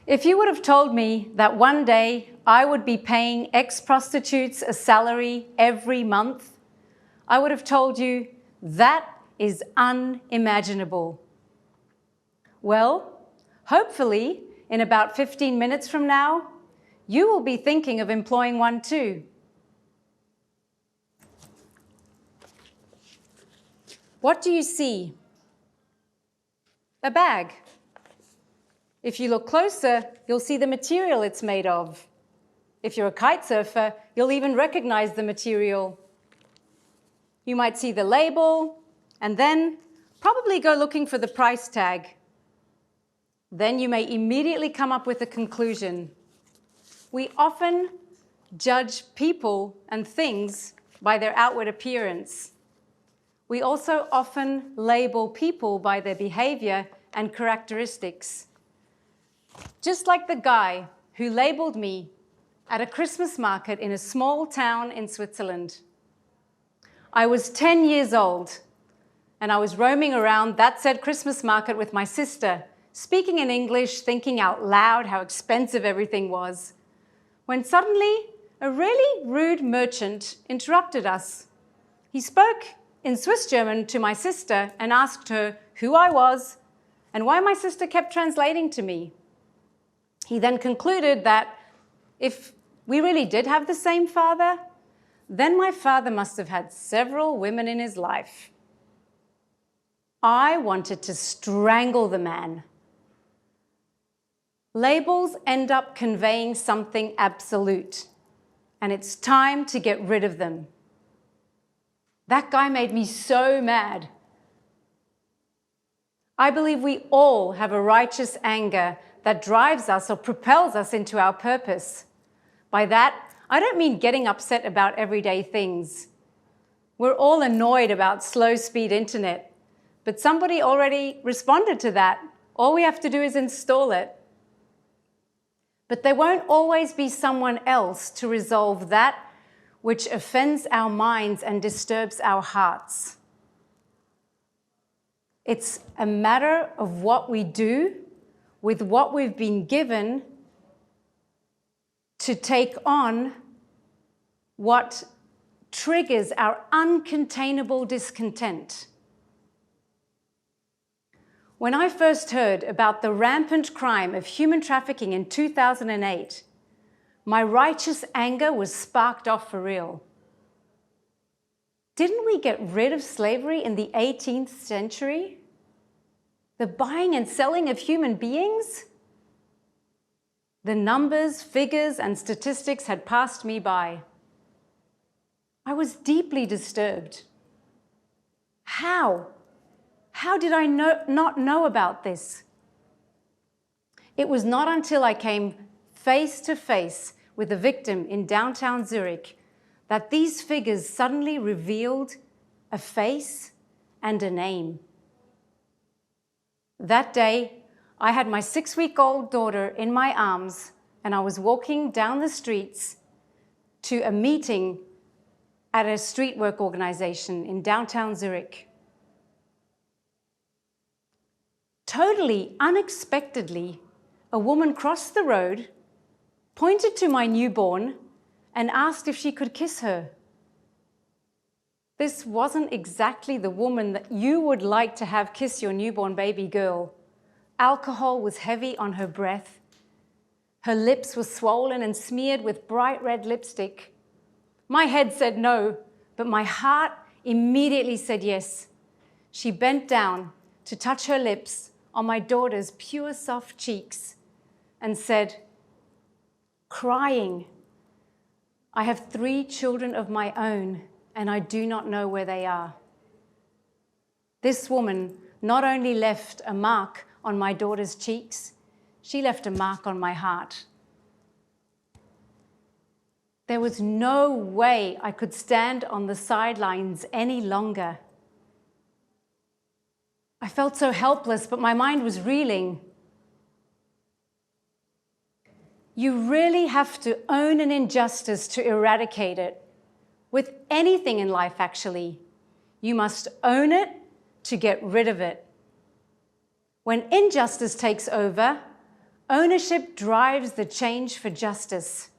If you would have told me that one day I would be paying ex-prostitutes a salary every month, I would have told you that is unimaginable. Well, hopefully, in about 15 minutes from now, you will be thinking of employing one too. What do you see? A bag. If you look closer, you'll see the material it's made of. If you're a kite surfer, you'll even recognize the material. You might see the label, and then probably go looking for the price tag. Then you may immediately come up with a conclusion. We often judge people and things by their outward appearance. We also often label people by their behavior and characteristics. Just like the guy who labeled me at a Christmas market in a small town in Switzerland. I was 10 years old, and I was roaming around that said Christmas market with my sister, speaking in English, thinking out loud how expensive everything was, when suddenly a really rude merchant interrupted us. He spoke in Swiss German to my sister and asked her who I was and why my sister kept translating to me. He then concluded that if we really did have the same father, then my father must have had several women in his life. I wanted to strangle the man. Labels end up conveying something absolute, and it's time to get rid of them. That guy made me so mad. I believe we all have a righteous anger that drives us or propels us into our purpose. By that, I don't mean getting upset about everyday things. We're all annoyed about slow-speed internet, but somebody already responded to that. All we have to do is install it. But there won't always be someone else to resolve that which offends our minds and disturbs our hearts. It's a matter of what we do with what we've been given to take on what triggers our uncontainable discontent. When I first heard about the rampant crime of human trafficking in 2008, my righteous anger was sparked off for real. Didn't we get rid of slavery in the 18th century? The buying and selling of human beings? The numbers, figures, and statistics had passed me by. I was deeply disturbed. How? How did I not know about this? It was not until I came face to face with a victim in downtown Zurich that these figures suddenly revealed a face and a name. That day, I had my 6-week-old daughter in my arms, and I was walking down the streets to a meeting at a street work organization in downtown Zurich. Totally unexpectedly, a woman crossed the road, pointed to my newborn, and asked if she could kiss her. This wasn't exactly the woman that you would like to have kiss your newborn baby girl. Alcohol was heavy on her breath. Her lips were swollen and smeared with bright red lipstick. My head said no, but my heart immediately said yes. She bent down to touch her lips on my daughter's pure, soft cheeks and said, crying, "I have 3 children of my own, and I do not know where they are." This woman not only left a mark on my daughter's cheeks, she left a mark on my heart. There was no way I could stand on the sidelines any longer. I felt so helpless, but my mind was reeling. You really have to own an injustice to eradicate it. With anything in life, actually, you must own it to get rid of it. When injustice takes over, Ownership drives the change for justice.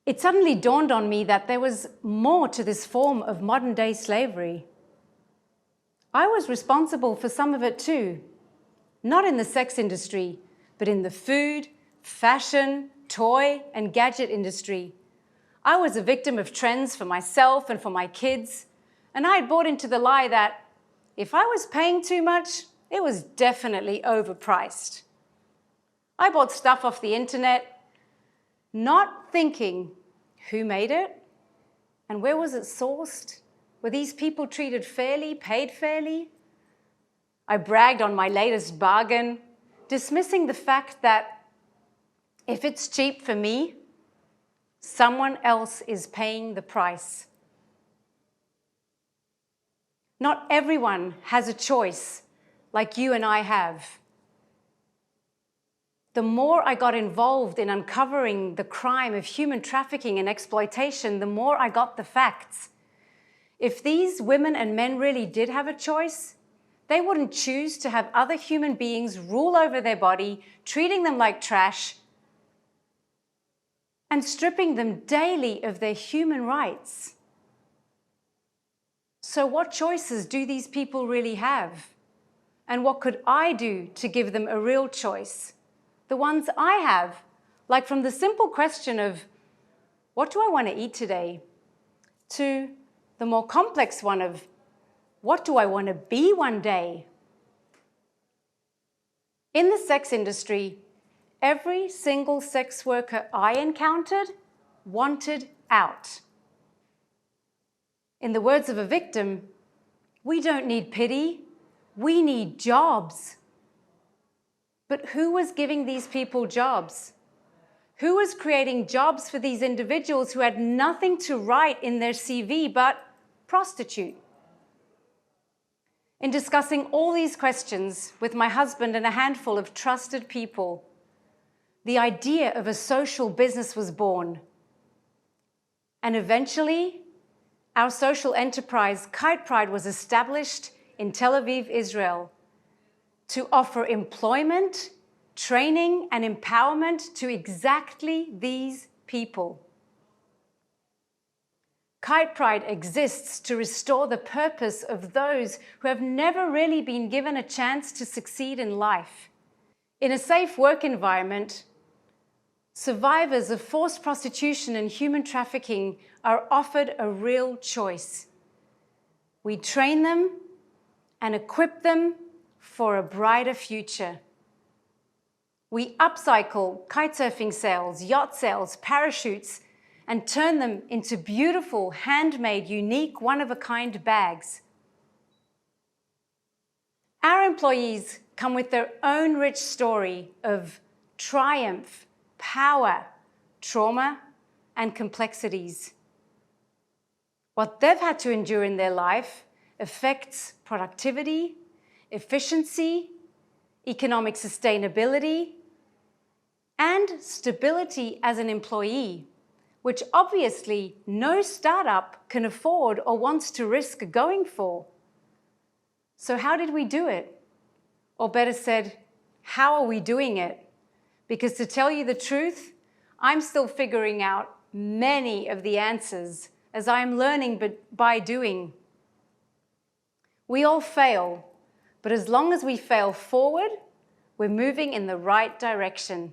It suddenly dawned on me that there was more to this form of modern-day slavery. I was responsible for some of it too, not in the sex industry, but in the food, fashion, toy, and gadget industry. I was a victim of trends for myself and for my kids, and I had bought into the lie that if I was paying too much, it was definitely overpriced. I bought stuff off the internet, not thinking who made it and where was it sourced? Were these people treated fairly, paid fairly? I bragged on my latest bargain, dismissing the fact that if it's cheap for me, someone else is paying the price. Not everyone has a choice like you and I have. The more I got involved in uncovering the crime of human trafficking and exploitation, the more I got the facts. If these women and men really did have a choice, they wouldn't choose to have other human beings rule over their body, treating them like trash, and stripping them daily of their human rights. So what choices do these people really have? And what could I do to give them a real choice? The ones I have, like from the simple question of, what do I want to eat today? To the more complex one of, what do I want to be one day? In the sex industry, every single sex worker I encountered wanted out. In the words of a victim, we don't need pity, we need jobs. But who was giving these people jobs? Who was creating jobs for these individuals who had nothing to write in their CV but prostitute? In discussing all these questions with my husband and a handful of trusted people, the idea of a social business was born. And eventually, our social enterprise, Kite Pride, was established in Tel Aviv, Israel, to offer employment, training, and empowerment to exactly these people. Kite Pride exists to restore the purpose of those who have never really been given a chance to succeed in life. In a safe work environment, survivors of forced prostitution and human trafficking are offered a real choice. We train them and equip them for a brighter future. We upcycle kitesurfing sails, yacht sails, parachutes, and turn them into beautiful, handmade, unique, one-of-a-kind bags. Our employees come with their own rich story of triumph, power, trauma, and complexities. What they've had to endure in their life affects productivity, efficiency, economic sustainability, and stability as an employee, which obviously no startup can afford or wants to risk going for. So how did we do it? Or better said, how are we doing it? Because to tell you the truth, I'm still figuring out many of the answers as I'm learning by doing. We all fail, but as long as we fail forward, we're moving in the right direction.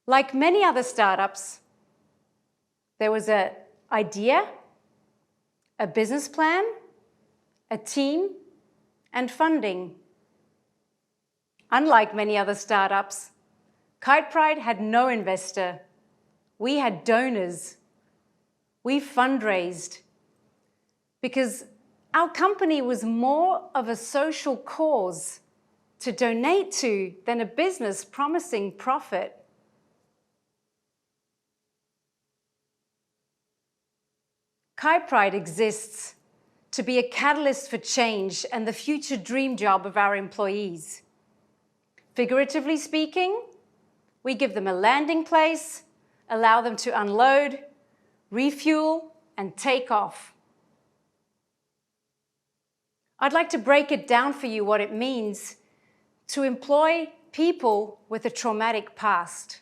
Like many other startups, there was an idea, a business plan, a team, and funding. Unlike many other startups, Kite Pride had no investor. We had donors. We fundraised because our company was more of a social cause to donate to than a business promising profit. Kite Pride exists to be a catalyst for change and the future dream job of our employees. Figuratively speaking, we give them a landing place, allow them to unload, refuel, and take off. I'd like to break it down for you what it means to employ people with a traumatic past,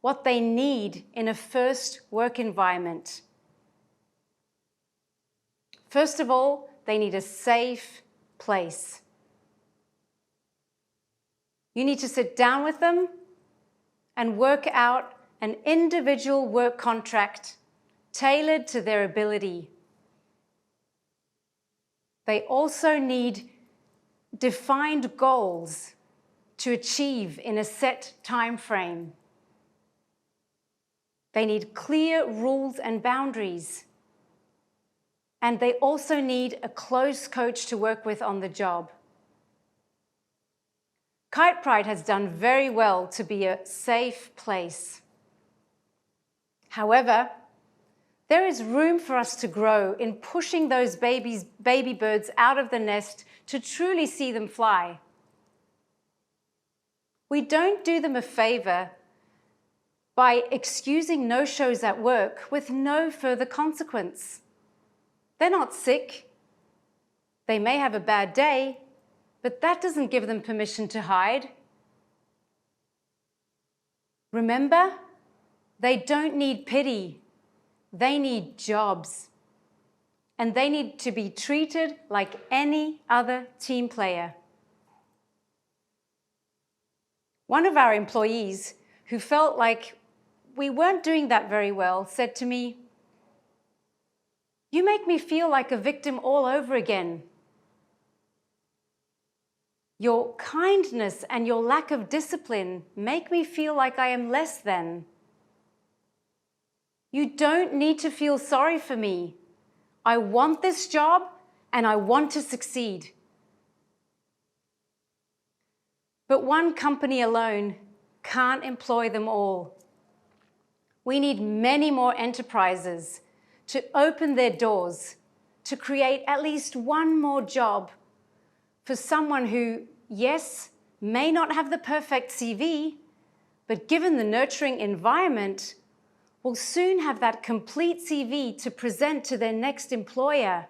what they need in a first work environment. First of all, they need a safe place. You need to sit down with them and work out an individual work contract tailored to their ability. They also need defined goals to achieve in a set time frame. They need clear rules and boundaries. And they also need a close coach to work with on the job. Kitepride has done very well to be a safe place. However, there is room for us to grow in pushing those baby birds out of the nest to truly see them fly. We don't do them a favor by excusing no-shows at work with no further consequence. They're not sick. They may have a bad day, but that doesn't give them permission to hide. Remember, they don't need pity. They need jobs. And they need to be treated like any other team player. One of our employees, who felt like we weren't doing that very well, said to me, "You make me feel like a victim all over again. Your kindness and your lack of discipline make me feel like I am less than. You don't need to feel sorry for me. I want this job and I want to succeed." But one company alone can't employ them all. We need many more enterprises to open their doors, to create at least one more job for someone who, yes, may not have the perfect CV, but given the nurturing environment, will soon have that complete CV to present to their next employer.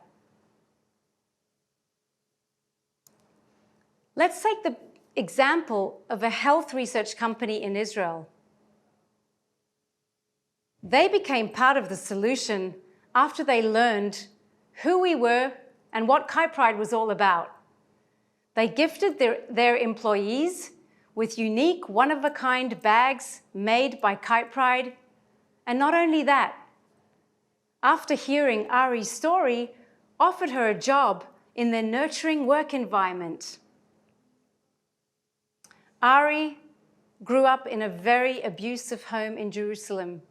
Let's take the example of a health research company in Israel. They became part of the solution after they learned who we were and what Kitepride was all about. They gifted their employees with unique, one-of-a-kind bags made by Kitepride. And not only that, after hearing Ari's story, offered her a job in their nurturing work environment. Ari grew up in a very abusive home in Jerusalem.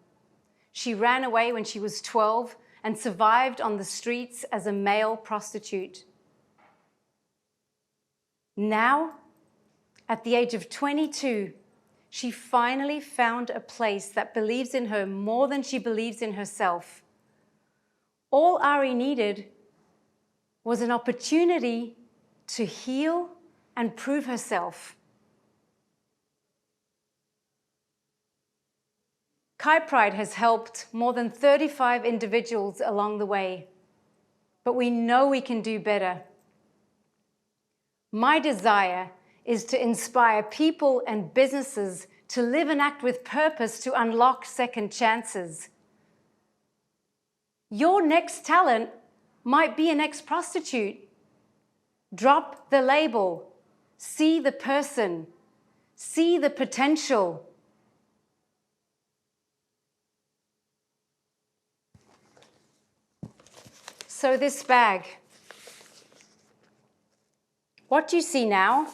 She ran away when she was 12 and survived on the streets as a male prostitute. Now, at the age of 22, she finally found a place that believes in her more than she believes in herself. All Ari needed was an opportunity to heal and prove herself. Kitepride has helped more than 35 individuals along the way, but we know we can do better. My desire is to inspire people and businesses to live and act with purpose to unlock second chances. Your next talent might be an ex-prostitute. Drop the label. See the person. See the potential. So this bag, what do you see now?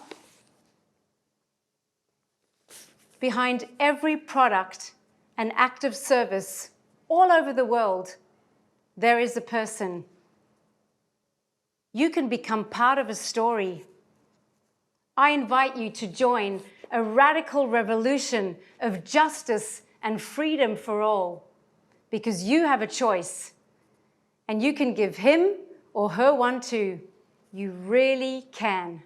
Behind every product and act of service all over the world, there is a person. You can become part of a story. I invite you to join a radical revolution of justice and freedom for all, because you have a choice. And you can give him or her one too. You really can.